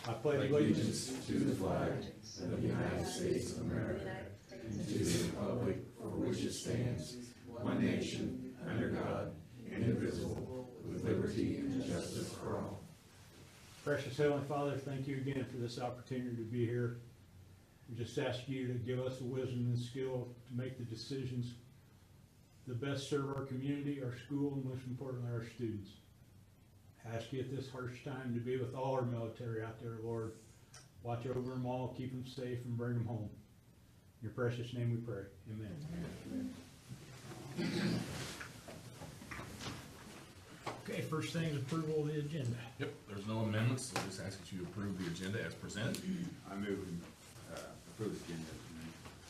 I pledge allegiance to the flag of the United States of America and to the republic for which it stands, one nation, under God, indivisible, with liberty and justice for all. Precious Heavenly Father, thank you again for this opportunity to be here. We just ask you to give us the wisdom and skill to make the decisions that best serve our community, our school, and most importantly, our students. I ask you at this harsh time to be with all our military out there, Lord. Watch over them all, keep them safe, and bring them home. In your precious name we pray. Amen. Okay, first thing is approval of the agenda. Yep, there's no amendments, so just ask that you approve the agenda as presented. I move approve the agenda.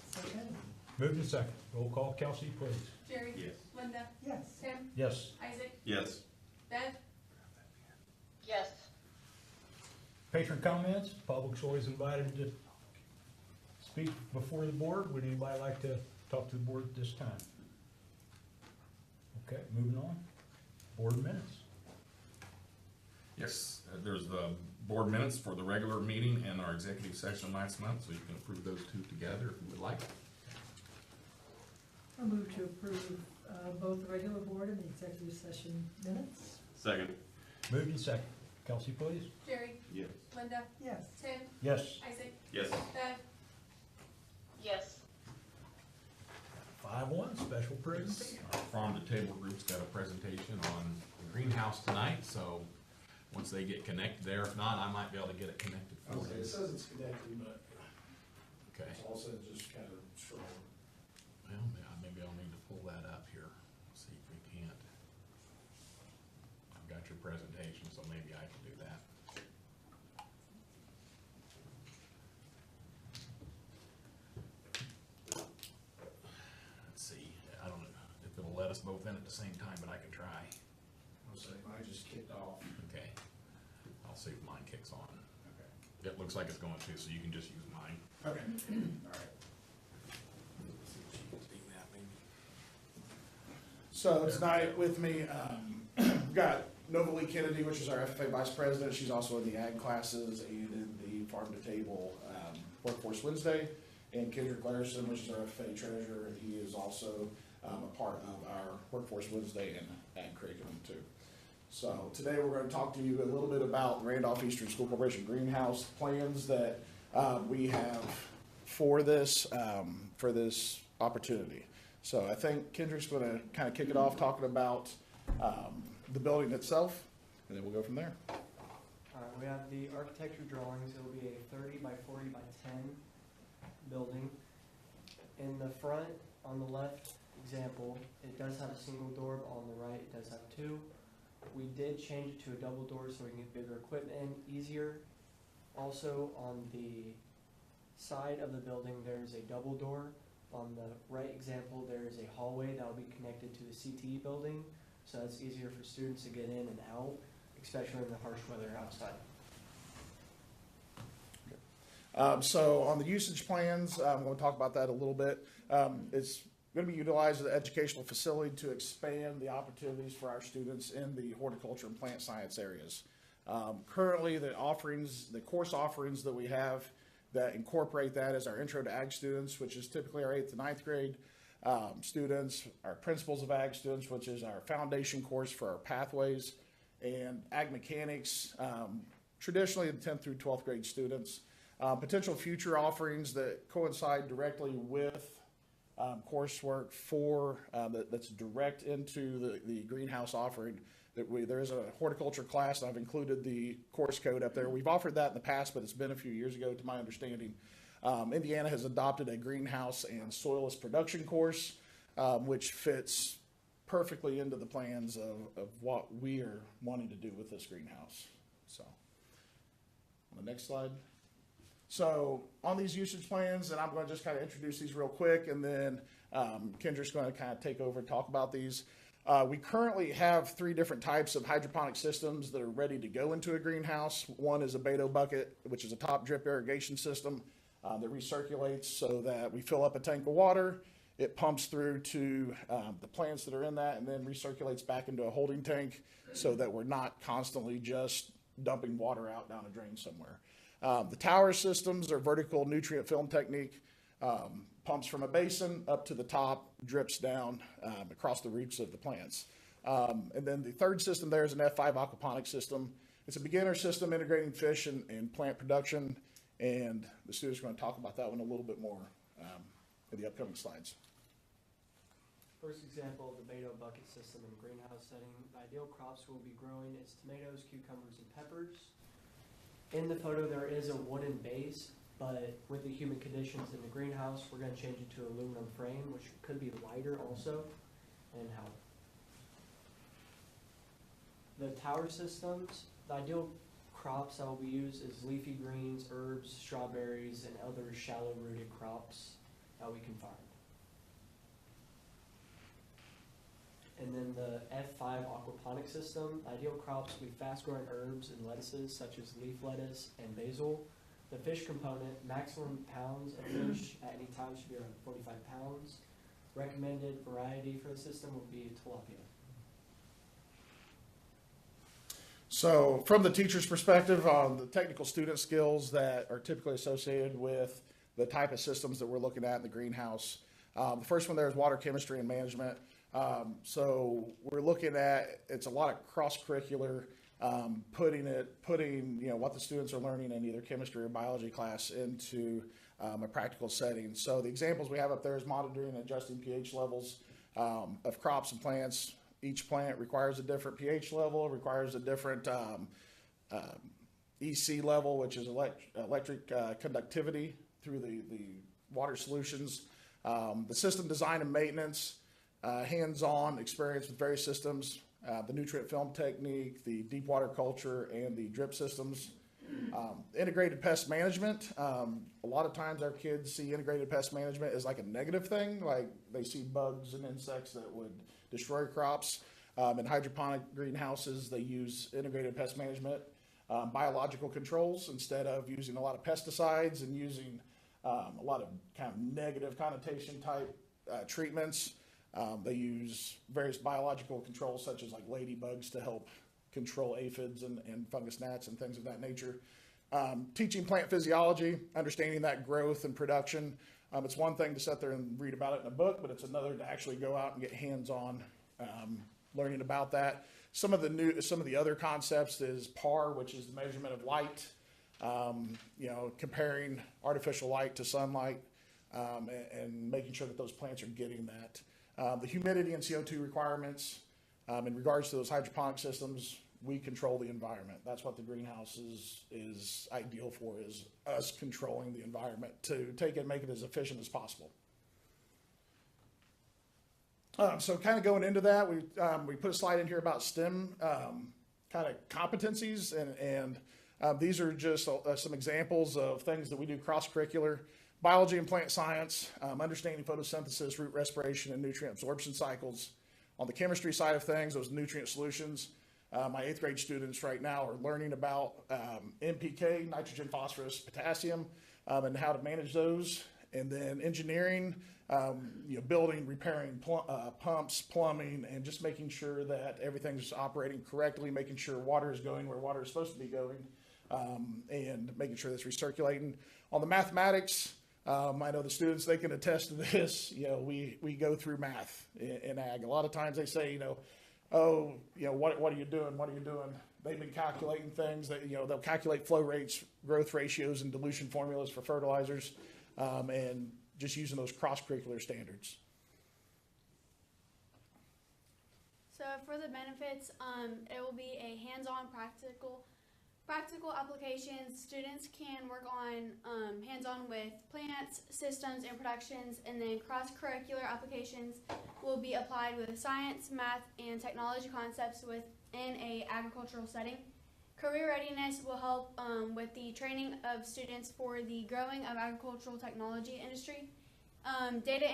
Second? Moved and second. Roll call, Kelsey, please. Jerry? Yes. Linda? Yes. Tim? Yes. Isaac? Yes. Bev? Yes. Patron comments. Public's always invited to speak before the board. Would anybody like to talk to the board at this time? Okay, moving on. Board minutes. Yes, there's the board minutes for the regular meeting and our executive session last month, so you can approve those two together if you would like. I move to approve both the regular board and the executive session minutes. Second. Moved and second. Kelsey, please. Jerry? Yes. Linda? Yes. Tim? Yes. Isaac? Yes. Bev? Yes. 5-1, special presentation. Our farm to table group's got a presentation on the greenhouse tonight, so once they get connected there, if not, I might be able to get it connected for Okay, you. it says it's connected, but Okay, it's also just kind of strong. well, maybe I'll need to pull that up here, see if we can't. I've got your presentation, so maybe I can do that. Let's see, I don't know if it'll let us both in at the same time, but I can try. I'll say mine just kicked off. Okay, I'll see if mine kicks on. Okay. It looks like it's going to, so you can just use mine. Okay, all right. So tonight with me, we've got Nova Lee Kennedy, which is our FFA Vice President. She's also in the ag classes and in the Farm to Table Workforce Wednesday. And Kendrick Larson, which is our FFA Treasurer, and he is also a part of our Workforce Wednesday and ag curriculum too. So today we're going to talk to you a little bit about the Randolph Eastern School Corporation greenhouse plans that we have for this opportunity. So I think Kendrick's going to kind of kick it off talking about the building itself, and then we'll go from there. All right, we have the architecture drawings. It'll be a 30 by 40 by 10 building. In the front, on the left example, it does have a single door, but on the right it does have two. We did change it to a double door so we can get bigger equipment in easier. Also on the side of the building there's a double door. On the right example there is a hallway that will be connected to the CTE building, so it's easier for students to get in and out, especially in the harsh weather outside. So on the usage plans, I'm going to talk about that a little bit. It's going to be utilized as an educational facility to expand the opportunities for our students in the horticulture and plant science areas. Currently, the course offerings that we have that incorporate that is our Intro to Ag students, which is typically our 8th to 9th grade students, our Principles of Ag students, which is our foundation course for our pathways, and Ag Mechanics, traditionally the 10th through 12th grade students. Potential future offerings that coincide directly with coursework for that's direct into the greenhouse offering. There is a horticulture class, and I've included the course code up there. We've offered that in the past, but it's been a few years ago, to my understanding. Indiana has adopted a greenhouse and soilless production course, which fits perfectly into the plans of what we are wanting to do with this greenhouse. So, on the next slide. So on these usage plans, and I'm going to just kind of introduce these real quick, and then Kendra's going to kind of take over and talk about these. We currently have 3 different types of hydroponic systems that are ready to go into a greenhouse. One is a Beto bucket, which is a top drip irrigation system that recirculates so that we fill up a tank of water. It pumps through to the plants that are in that and then recirculates back into a holding tank so that we're not constantly just dumping water out down a drain somewhere. The tower systems are vertical nutrient film technique, pumps from a basin up to the top, drips down across the roots of the plants. And then the third system there is an F5 aquaponics system. It's a beginner system integrating fish and plant production, and the students are going to talk about that one a little bit more in the upcoming slides. First example of the Beto bucket system in greenhouse setting. The ideal crops we'll be growing is tomatoes, cucumbers, and peppers. In the photo, there is a wooden base, but with the humid conditions in the greenhouse, we're going to change it to aluminum frame, which could be lighter also and help. The tower systems, the ideal crops that will be used is leafy greens, herbs, strawberries, and other shallow-rooted crops that we can find. And then the F5 aquaponic system, ideal crops will be fast-growing herbs and lettuces such as leaf lettuce and basil. The fish component, maximum pounds of fish at any time should be around 45 pounds. Recommended variety for the system would be tilapia. So from the teacher's perspective on the technical student skills that are typically associated with the type of systems that we're looking at in the greenhouse, the first one there is water chemistry and management. So we're looking at, it's a lot of cross-curricular, putting what the students are learning in either chemistry or biology class into a practical setting. So the examples we have up there is monitoring and adjusting pH levels of crops and plants. Each plant requires a different pH level, requires a different EC level, which is electric conductivity through the water solutions. The system design and maintenance, hands-on experience with various systems, the nutrient film technique, the deep water culture, and the drip systems. Integrated pest management. A lot of times our kids see integrated pest management as like a negative thing, like they see bugs and insects that would destroy crops. In hydroponic greenhouses, they use integrated pest management, biological controls instead of using a lot of pesticides and using a lot of kind of negative connotation type treatments. They use various biological controls such as like ladybugs to help control aphids and fungus gnats and things of that nature. Teaching plant physiology, understanding that growth and production. It's one thing to sit there and read about it in a book, but it's another to actually go out and get hands-on learning about that. Some of the other concepts is PAR, which is the measurement of light. Comparing artificial light to sunlight and making sure that those plants are getting that. The humidity and CO2 requirements in regards to those hydroponic systems, we control the environment. That's what the greenhouse is ideal for, is us controlling the environment to take it and make it as efficient as possible. So kind of going into that, we put a slide in here about STEM kind of competencies, and these are just some examples of things that we do cross-curricular. Biology and plant science, understanding photosynthesis, root respiration, and nutrient absorption cycles. On the chemistry side of things, those nutrient solutions, my 8th grade students right now are learning about NPK, nitrogen, phosphorus, potassium, and how to manage those. And then engineering, building, repairing pumps, plumbing, and just making sure that everything's operating correctly, making sure water is going where water is supposed to be going, and making sure that's recirculating. On the mathematics, I know the students, they can attest to this. We go through math in ag. A lot of times they say, what are you doing? What are you doing? They've been calculating things that, they'll calculate flow rates, growth ratios, and dilution formulas for fertilizers, and just using those cross-curricular standards. So for the benefits, it will be a hands-on practical applications. Students can work on hands-on with plants, systems, and productions, and then cross-curricular applications will be applied with science, math, and technology concepts within a agricultural setting. Career readiness will help with the training of students for the growing of agricultural technology industry. Data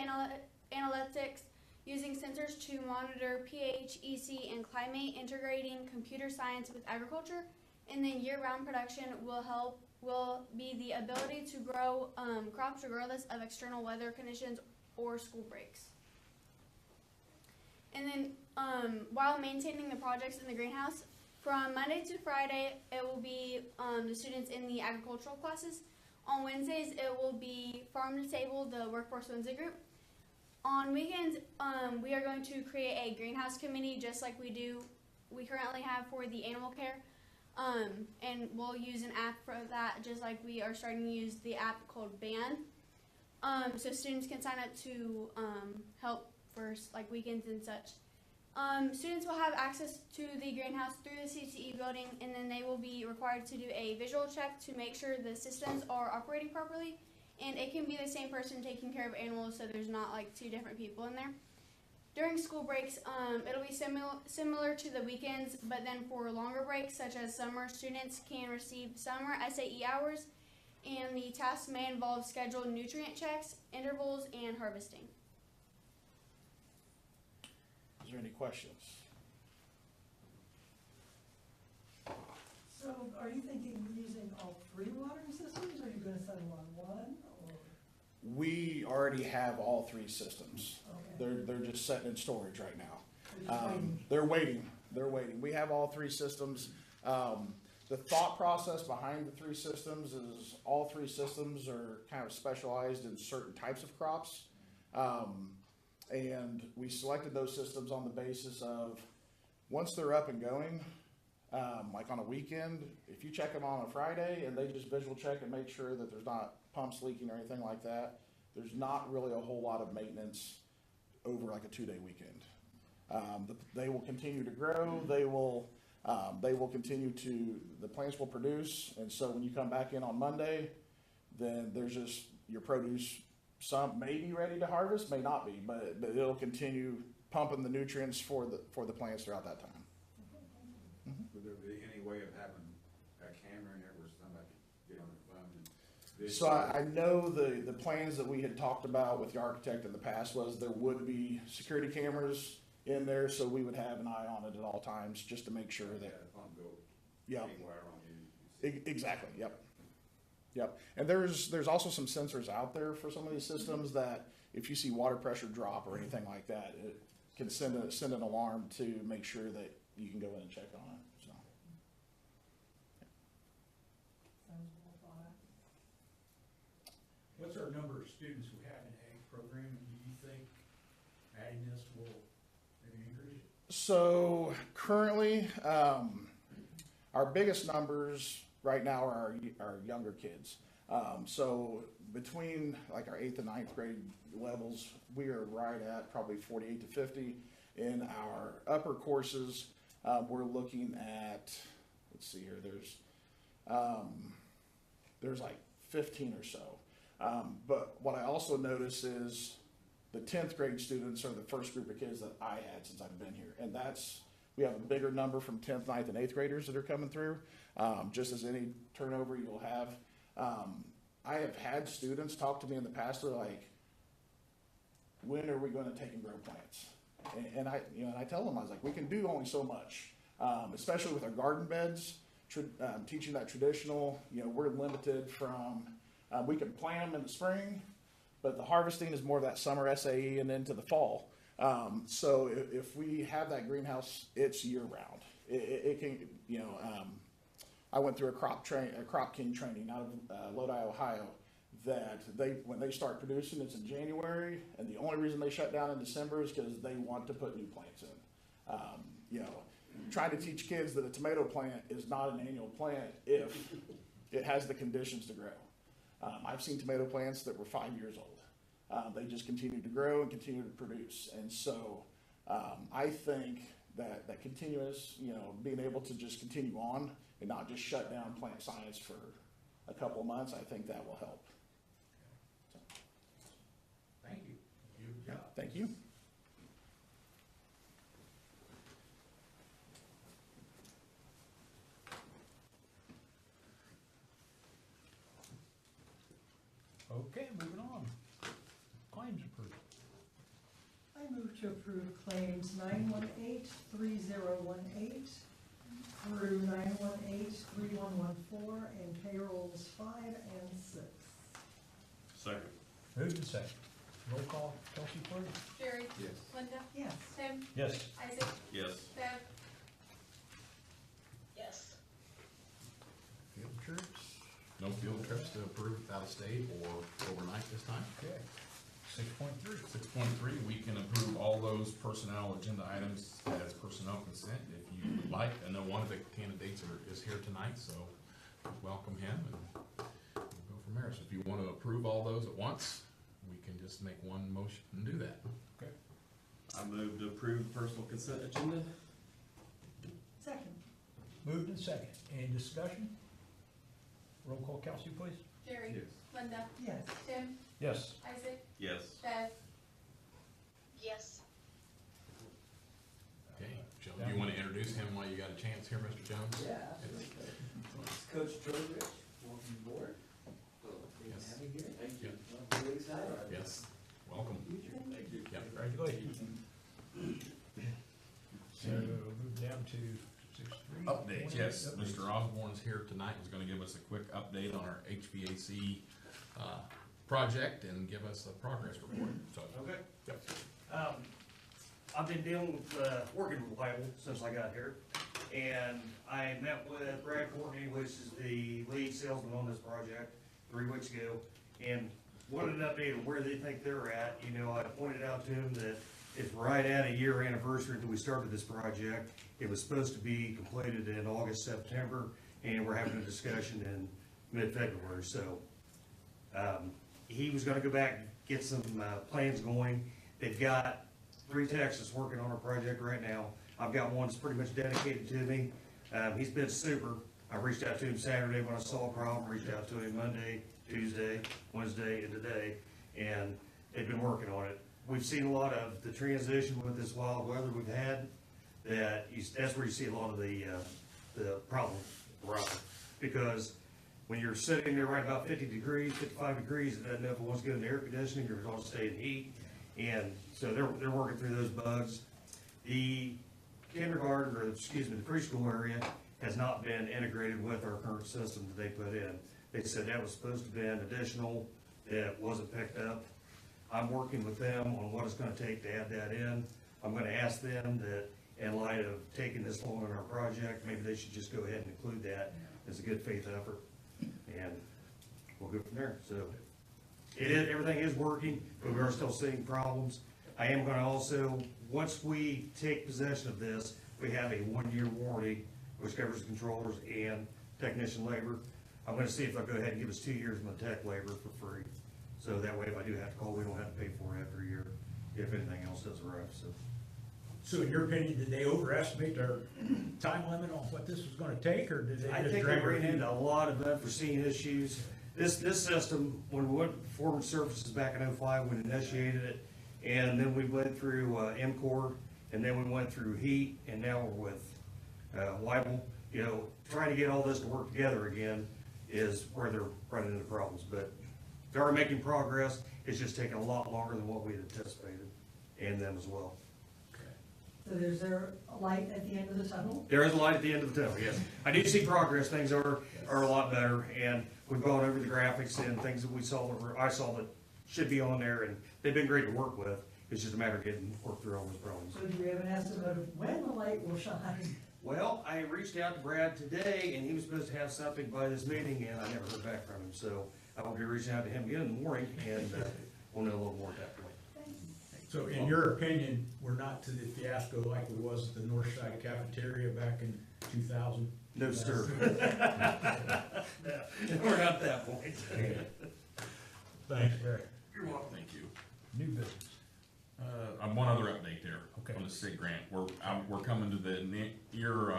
analytics, using sensors to monitor pH, EC, and climate, integrating computer science with agriculture. And then year-round production will be the ability to grow crops regardless of external weather conditions or school breaks. And then while maintaining the projects in the greenhouse, From Monday to Friday, it will be the students in the agricultural classes. On Wednesdays, it will be Farm to Table, the Workforce Wednesday group. On weekends, we are going to create a greenhouse committee just like we currently have for the animal care. And we'll use an app for that, just like we are starting to use the app called Band. So students can sign up to help for like weekends and such. Students will have access to the greenhouse through the CTE building, and then they will be required to do a visual check to make sure the systems are operating properly. And it can be the same person taking care of animals, so there's not like two different people in there. During school breaks, it'll be similar to the weekends, but then for longer breaks, such as summer, students can receive summer SAE hours, and the tasks may involve scheduled nutrient checks, intervals, and harvesting. Is there any questions? So are you thinking of using all three watering systems, or are you gonna settle on one, or? We already have all three systems. Okay. They're just sitting in storage right now. We're just waiting. They're waiting. We have all three systems. The thought process behind the three systems is all three systems are kind of specialized in certain types of crops. And we selected those systems on the basis of, once they're up and going, like on a weekend, if you check them on a Friday and they just visual check and make sure that there's not pumps leaking or anything like that, there's not really a whole lot of maintenance over like a 2-day weekend. They will continue to grow. They will continue to, the plants will produce. And so when you come back in on Monday, then there's just your produce. Some may be ready to harvest, may not be, but it'll continue pumping the nutrients for the plants throughout that time. Would there be any way of having a camera in there where somebody could get on their phone and video? So I know the plans that we had talked about with the architect in the past was there would be security cameras in there, so we would have an eye on it at all times, just to make sure Yeah, that, the phone go yeah, anywhere on you. exactly, yep. Yep, and there's also some sensors out there for some of these systems that if you see water pressure drop or anything like that, it can send an alarm to make sure that you can go in and check on it, so. Sounds well thought out. What's our number of students we have in ag program, and do you think adding this will maybe increase it? So currently, our biggest numbers right now are our younger kids. So between like our 8th and 9th grade levels, we are right at probably 48 to 50. In our upper courses, we're looking at, let's see here, there's like 15 or so. But what I also notice is the 10th grade students are the first group of kids that I had since I've been here. And we have a bigger number from 10th, 9th, and 8th graders that are coming through. Just as any turnover you'll have. I have had students talk to me in the past, they're like, when are we going to take and grow plants? And I tell them, I was like, we can do only so much, especially with our garden beds, teaching that traditional, we're limited from, we can plant them in the spring, but the harvesting is more of that summer SAE and into the fall. So if we have that greenhouse, it's year round. It can, I went through a crop king training out of Lodi, Ohio, that when they start producing, it's in January, and the only reason they shut down in December is because they want to put new plants in. Trying to teach kids that a tomato plant is not an annual plant if it has the conditions to grow. I've seen tomato plants that were 5 years old. They just continue to grow and continue to produce, and so I think that continuous, being able to just continue on and not just shut down plant science for a couple of months, I think that will help. So, Thank you. Good job. thank you. Okay, moving on. Claims approved. I move to approve claims 918-3018 through 918-3114 and payrolls 5 and 6. Second. Moved and second. Roll call, Kelsey, please. Jerry? Yes. Linda? Yes. Tim? Yes. Isaac? Yes. Bev? no field trips to approve out of state or overnight this time. Okay. 6.3. 6.3, we can approve all those personnel agenda items as personnel consent if you would like. I know one of the candidates is here tonight, so welcome him and we'll go from there. So if you want to approve all those at once, we can just make one motion and do that. Okay. I move to approve the personal consent agenda. Second. Moved and second. Any discussion? Roll call, Kelsey, please. Jerry? Yes. Linda? Yes. Tim? Yes. Isaac? Yes. Bev? Yes. Okay, Joe, do you want to introduce him while you got a chance here, Mr. Jones? Yeah, absolutely. It's Coach Trowbridge, welcome aboard. Great to have you here. Thank you. I'm really excited. Yes, welcome. Thank you. Yep. Congratulations. So move down to 6.3. Updates, yes. Mr. Osborne is here tonight. He's gonna give us a quick update on our HVAC, project and give us a progress report, so. Okay. Yep. I've been dealing with, working with Bible since I got here. And I met with Brad Courtney, which is the lead salesman on this project, 3 weeks ago. And wanted an update on where they think they're at. You know, I pointed out to him that it's right at a year anniversary that we started this project. It was supposed to be completed in August, September, and we're having a discussion in mid-February, so. He was gonna go back, get some, plans going. They've got 3 techs that's working on our project right now. I've got one that's pretty much dedicated to me. He's been super. I reached out to him Saturday when I saw a problem, reached out to him Monday, Tuesday, Wednesday, and today, and they've been working on it. We've seen a lot of the transition with this wild weather we've had, that's where you see a lot of the problem arise. Because when you're sitting there right about 50 degrees, 55 degrees, it doesn't know if it wants to go into air conditioning or if it wants to stay in heat. And so they're working through those bugs. The kindergarten, or excuse me, the preschool area has not been integrated with our current system that they put in. They said that was supposed to be an additional that wasn't picked up. I'm working with them on what it's gonna take to add that in. I'm gonna ask them that in light of taking this long on our project, maybe they should just go ahead and include that as a good faith effort. And we'll go from there. So everything is working, but we are still seeing problems. I am gonna also, once we take possession of this, we have a 1-year warranty, which covers controllers and technician labor. I'm gonna see if they'll go ahead and give us 2 years of my tech labor for free. So that way, if I do have to call, we don't have to pay for it after a year, if anything else does arrive, so. So in your opinion, did they overestimate their time limit on what this was gonna take, or did they I just think they drag ran their feet? into a lot of unforeseen issues. This system, when we went to Performance Services back in '05, we initiated it, and then we went through MCOR, and then we went through HEAT, and now we're with Weibel. You know, trying to get all this to work together again is where they're running into problems, but they are making progress. It's just taking a lot longer than what we had anticipated, and them as well. So is there a light at the end of the tunnel? There is a light at the end of the tunnel, yes. I do see progress, things are a lot better, and we've gone over the graphics and things that I saw that should be on there, and they've been great to work with. It's just a matter of getting worked through all those problems. So do you have an estimate of when the light will shine? Well, I reached out to Brad today, and he was supposed to have something by this meeting, and I never heard back from him, so I will be reaching out to him again in the morning, and we'll know a little more at that point. So in your opinion, we're not to the fiasco like we was at the North Side Cafeteria back in 2000? No, sir. We're not at that point. Thanks, Barry. You're welcome. Thank you. New business. One other update there. Okay. On the SIG grant. We're coming to the year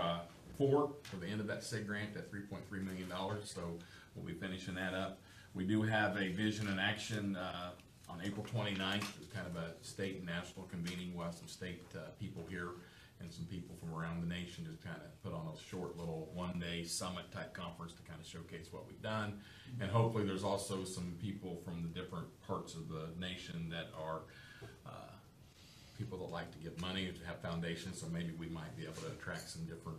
4 for the end of that SIG grant, that $3.3 million, so we'll be finishing that up. We do have a vision and action on April 29th, it's kind of a state and national convening. We'll have some state people here and some people from around the nation to kind of put on a short little 1-day summit type conference to kind of showcase what we've done. And hopefully there's also some people from the different parts of the nation that are people that like to give money, to have foundations, so maybe we might be able to attract some different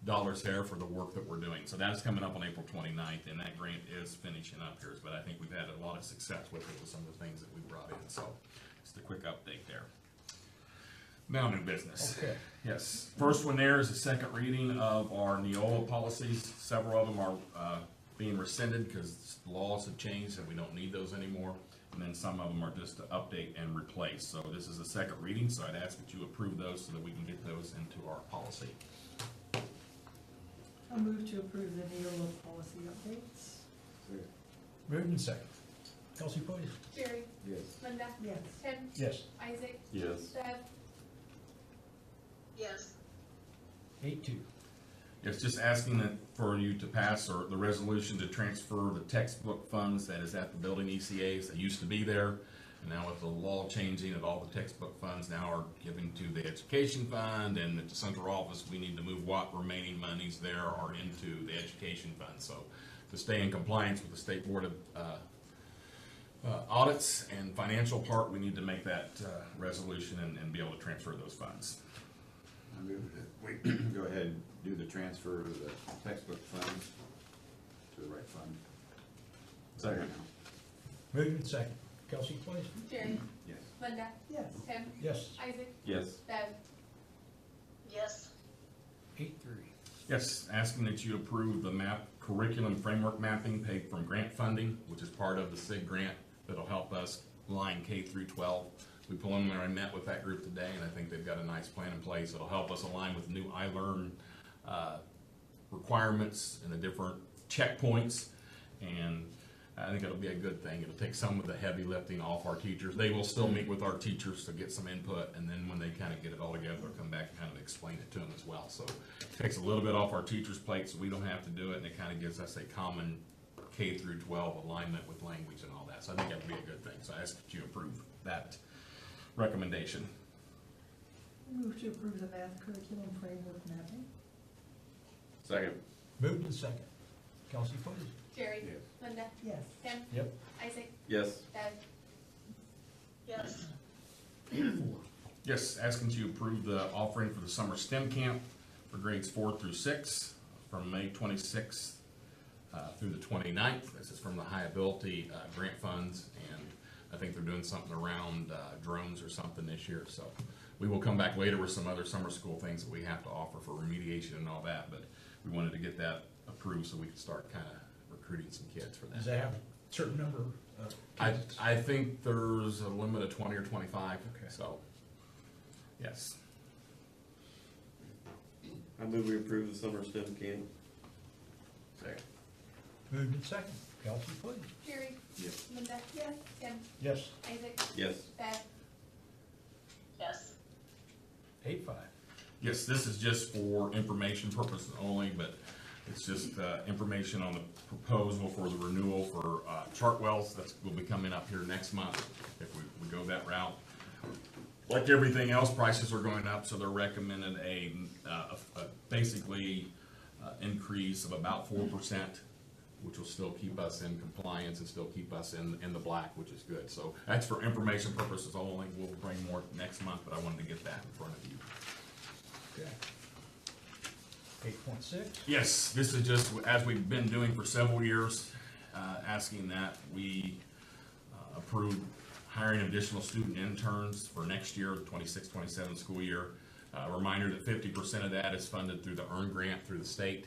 dollars there for the work that we're doing. So that's coming up on April 29th, and that grant is finishing up here, but I think we've had a lot of success with it with some of the things that we brought in, so just a quick update there. Now new business. Okay. Yes. First one there is a second reading of our Neola policies. Several of them are being rescinded because laws have changed and we don't need those anymore. And then some of them are just to update and replace. So this is the second reading, so I'd ask that you approve those so that we can get those into our policy. I'll move to approve the NEOLA policy updates. Moved and second. Kelsey, please. Jerry, Yes. Linda, Yes. Tim, Yes. Isaac, Yes. Bev, Yes. 8-2. It's just asking that for you to pass or the resolution to transfer the textbook funds that is at the building ECAs that used to be there. And now with the law changing of all the textbook funds now are given to the education fund, and at the central office, we need to move what remaining monies there are into the education fund. So to stay in compliance with the State Board of Audits and financial part, we need to make that resolution and be able to transfer those funds. I move that we go ahead and do the transfer of the textbook funds to the right fund. Second. Moved and second. Kelsey, please. Jerry, Yes. Linda, Yes. Tim, Yes. Isaac, Yes. Bev, Yes. 8-3. Yes, asking that you approve the map curriculum framework mapping paid from grant funding, which is part of the SIG grant that'll help us line K through 12. We preliminarily met with that group today, and I think they've got a nice plan in place. It'll help us align with new iLearn requirements and the different checkpoints, and I think it'll be a good thing. It'll take some of the heavy lifting off our teachers. They will still meet with our teachers to get some input, and then when they kind of get it all together, they'll come back and kind of explain it to them as well. So it takes a little bit off our teachers' plate, so we don't have to do it, and it kind of gives us a common K through 12 alignment with language and all that. So I think that would be a good thing. So I ask that you approve that recommendation. Move to approve the math curriculum framework mapping. Second. Moved and second. Kelsey, please. Jerry, Yes. Linda, Yes. Tim, Yep. Isaac, Yes. Bev, Yes. 8-4. Yes, asking you approve the offering for the summer STEM camp for grades 4 through 6 from May 26th through the 29th. This is from the high ability grant funds, and I think they're doing something around drones or something this year. So we will come back later with some other summer school things that we have to offer for remediation and all that, but we wanted to get that approved so we could start kind of recruiting some kids for Does that. that have a certain number of kids? I think there's a limit of 20 or 25, Okay. so, yes. I move we approve the summer STEM camp. Second. Moved and second. Kelsey, please. Jerry, Yes. Linda, Yes. Tim, Yes. Isaac, Yes. Bev, Yes. 8-5. Yes, this is just for information purposes only, but it's just information on the proposal for the renewal for Chartwells. That will be coming up here next month if we go that route. Like everything else, prices are going up, so they're recommending a basically increase of about 4%, which will still keep us in compliance and still keep us in the black, which is good. So that's for information purposes only. We'll bring more next month, but I wanted to get that in front of you. Okay. 8.6. Yes, this is just, as we've been doing for several years, asking that we approve hiring additional student interns for next year, the 26-27 school year. A reminder that 50% of that is funded through the EARN grant through the state,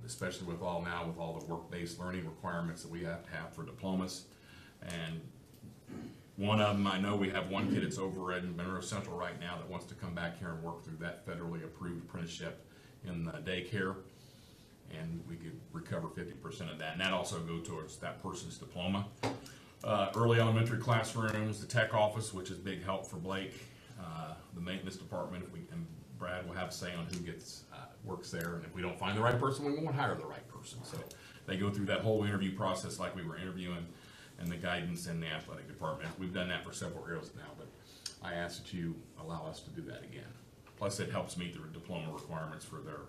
especially with all the work-based learning requirements that we have to have for diplomas. And one of them, I know we have one kid that's over in Monroe Central right now that wants to come back here and work through that federally approved apprenticeship in the daycare, and we could recover 50% of that, and that also go towards that person's diploma. Early elementary classrooms, the tech office, which is big help for Blake, the maintenance department, and Brad will have a say on who gets works there, and if we don't find the right person, we won't hire the right person. So they go through that whole interview process like we were interviewing, and the guidance in the athletic department. We've done that for several years now, but I ask that you allow us to do that again. Plus, it helps meet the diploma requirements for their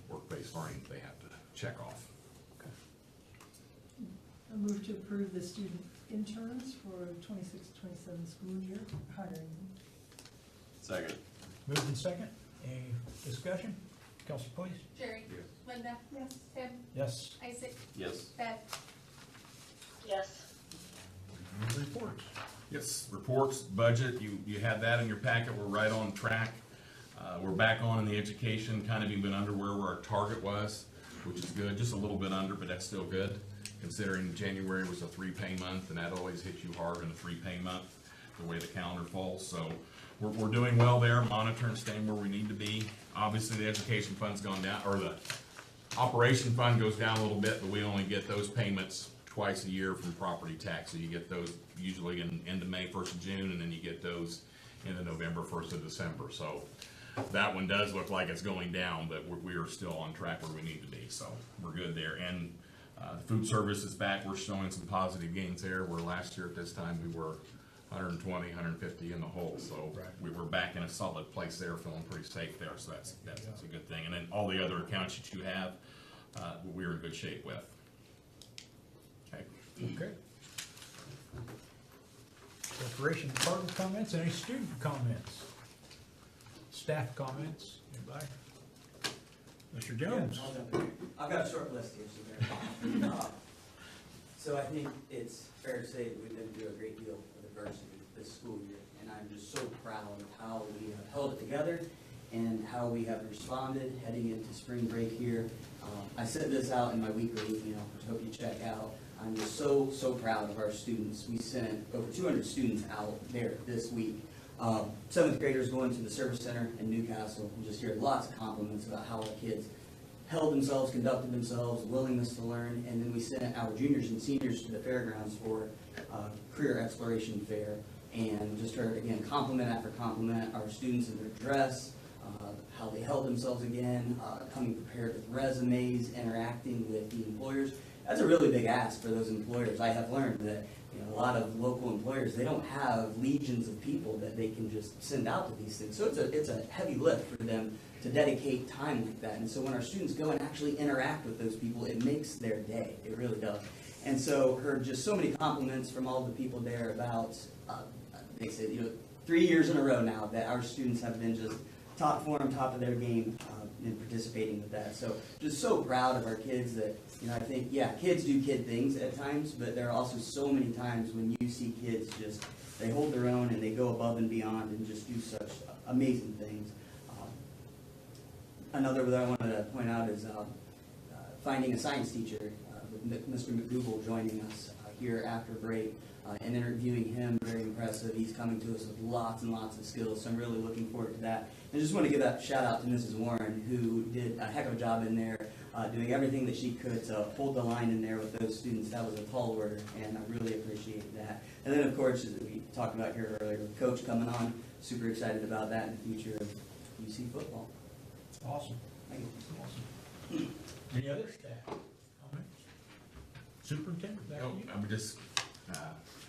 work-based learning they have to check off. I move to approve the student interns for 26-27 school year, hiring. Second. Moved and second. Any discussion? Kelsey, please. Jerry, Yes. Linda, Yes. Tim, Yes. Isaac, Yes. Bev, Yes. Reports. Yes, reports, budget, you had that in your packet, we're right on track. We're back on in the education, kind of even under where our target was. which is good, just a little bit under, but that's still good, considering January was a 3-pay month, and that always hits you hard in a 3-pay month, the way the calendar falls, so we're doing well there, monitoring, staying where we need to be. Obviously, the education fund's gone down, or the operation fund goes down a little bit, but we only get those payments twice a year from property tax, so you get those usually in end of May, 1st of June, and then you get those in the November, 1st of December, so that one does look like it's going down, but we are still on track where we need to be, so we're good there. And the food service is back, we're showing some positive gains there, where last year at this time we were 120, 150 in the hole, so we were back in a solid place there, feeling pretty safe there, so that's a good thing. And then all the other accounts that you have, we're in good shape with. Okay. Corporation department comments, any student comments? Staff comments, anybody? Mr. Jones? Yeah, I'll jump in. I've got a short list here, so I think it's fair to say that we've been through a great deal of adversity this school year, and I'm just so proud of how we have held it together and how we have responded heading into spring break here. I sent this out in my weekly email, which I hope you check out. I'm just so proud of our students. We sent over 200 students out there this week. 7th graders going to the service center in Newcastle. We just hear lots of compliments about how our kids held themselves, conducted themselves, willingness to learn, and then we sent our juniors and seniors to the fairgrounds for career exploration fair, and just heard, again, compliment after compliment, our students in their dress, how they held themselves again, coming prepared with resumes, interacting with the employers. That's a really big ask for those employers. I have learned that a lot of local employers, they don't have legions of people that they can just send out to these things. So it's a heavy lift for them to dedicate time like that. And so when our students go and actually interact with those people, it makes their day. It really does. And so heard just so many compliments from all the people there about, they said, 3 years in a row now that our students have been just top form, top of their game in participating with that. So just so proud of our kids that, I think, yeah, kids do kid things at times, but there are also so many times when you see kids just, they hold their own and they go above and beyond and just do such amazing things. Another that I wanted to point out is finding a science teacher, with Mr. McDougall joining us here after break, and interviewing him. Very impressive. He's coming to us with lots and lots of skills, so I'm really looking forward to that. And just want to give a shout out to Mrs. Warren, who did a heck of a job in there, doing everything that she could to hold the line in there with those students. That was a tall order, and I really appreciate that. And then, of course, as we talked about here earlier, with Coach coming on, super excited about that in the future of UC football. Awesome. Thank you. Awesome. Any other staff comments? Superintendent, back to you. I would just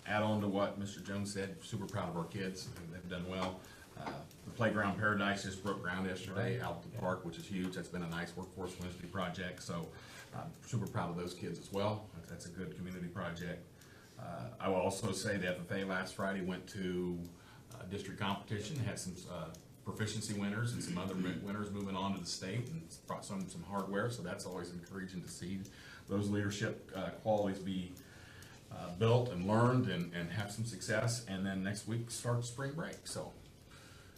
add on to what Mr. Jones said. Super proud of our kids. They've done well. The Playground Paradise just broke ground yesterday out at the park, which is huge. That's been a nice Workforce Wednesday project. So super proud of those kids as well. That's a good community project. I will also say the FFA last Friday went to district competition, had some proficiency winners and some other winners moving on to the state, and brought some hardware. So that's always encouraging to see those leadership qualities be built and learned and have some success. And then next week starts spring break. So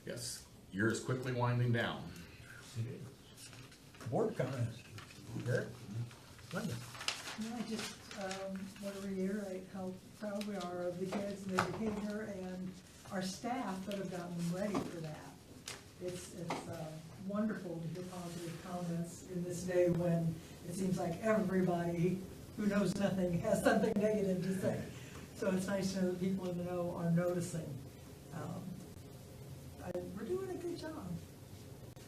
yes, year is quickly winding down. It is. Board comments. Eric? Linda? I just want to reiterate how proud we are of the kids and their behavior and our staff that have gotten them ready for that. It's wonderful to hear positive comments in this day when it seems like everybody who knows nothing has something negative to say. So it's nice to know that people in the know are noticing. We're doing a good job,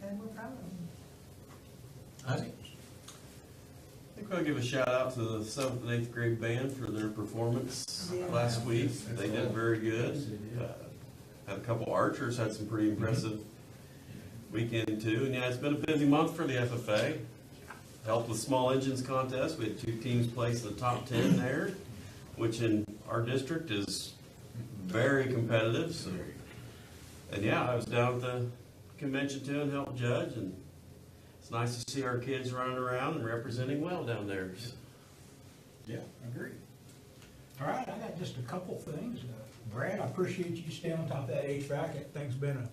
and we're proud of them. I think. I think I'll give a shout out to the 7th and 8th grade band for their performance last week. They did very good. Had a couple archers, had some pretty impressive weekend too. And yeah, it's been a busy month for the FFA. Helped with small engines contest. We had 2 teams place in the top 10 there, which in our district is very competitive. So, and yeah, I was down at the convention too and helped judge, and it's nice to see our kids running around and representing well down there. Yeah, I agree. All right, I got just a couple things. Brad, I appreciate you staying on top of that HVAC. That thing's been a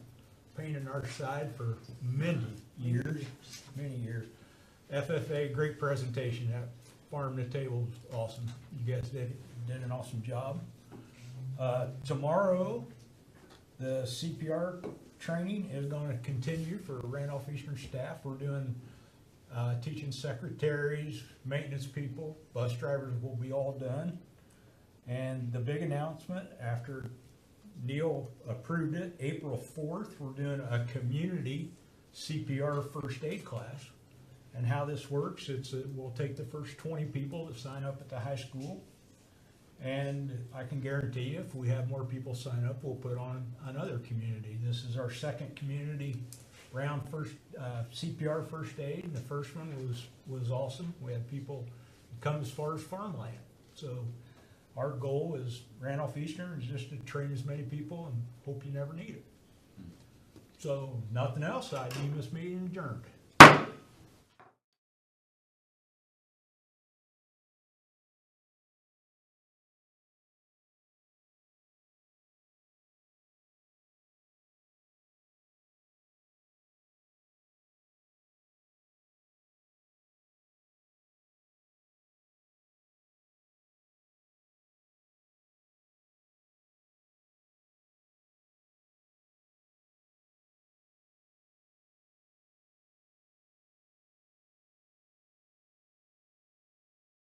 pain in our side for many years. FFA, great presentation. That farm to table was awesome. You guys did an awesome job. Tomorrow, the CPR training is going to continue for Randolph Eastern staff. We're doing teaching secretaries, maintenance people, bus drivers will be all done. And the big announcement, after Neil approved it, April 4th, we're doing a community CPR first aid class. And how this works, we'll take the first 20 people that sign up at the high school. And I can guarantee you, if we have more people sign up, we'll put on another community. This is our second community round CPR first aid. And the first one was awesome. We had people come as far as farmland. So our goal is Randolph Eastern is just to train as many people and hope you never need it. So nothing else, I deem this meeting adjourned.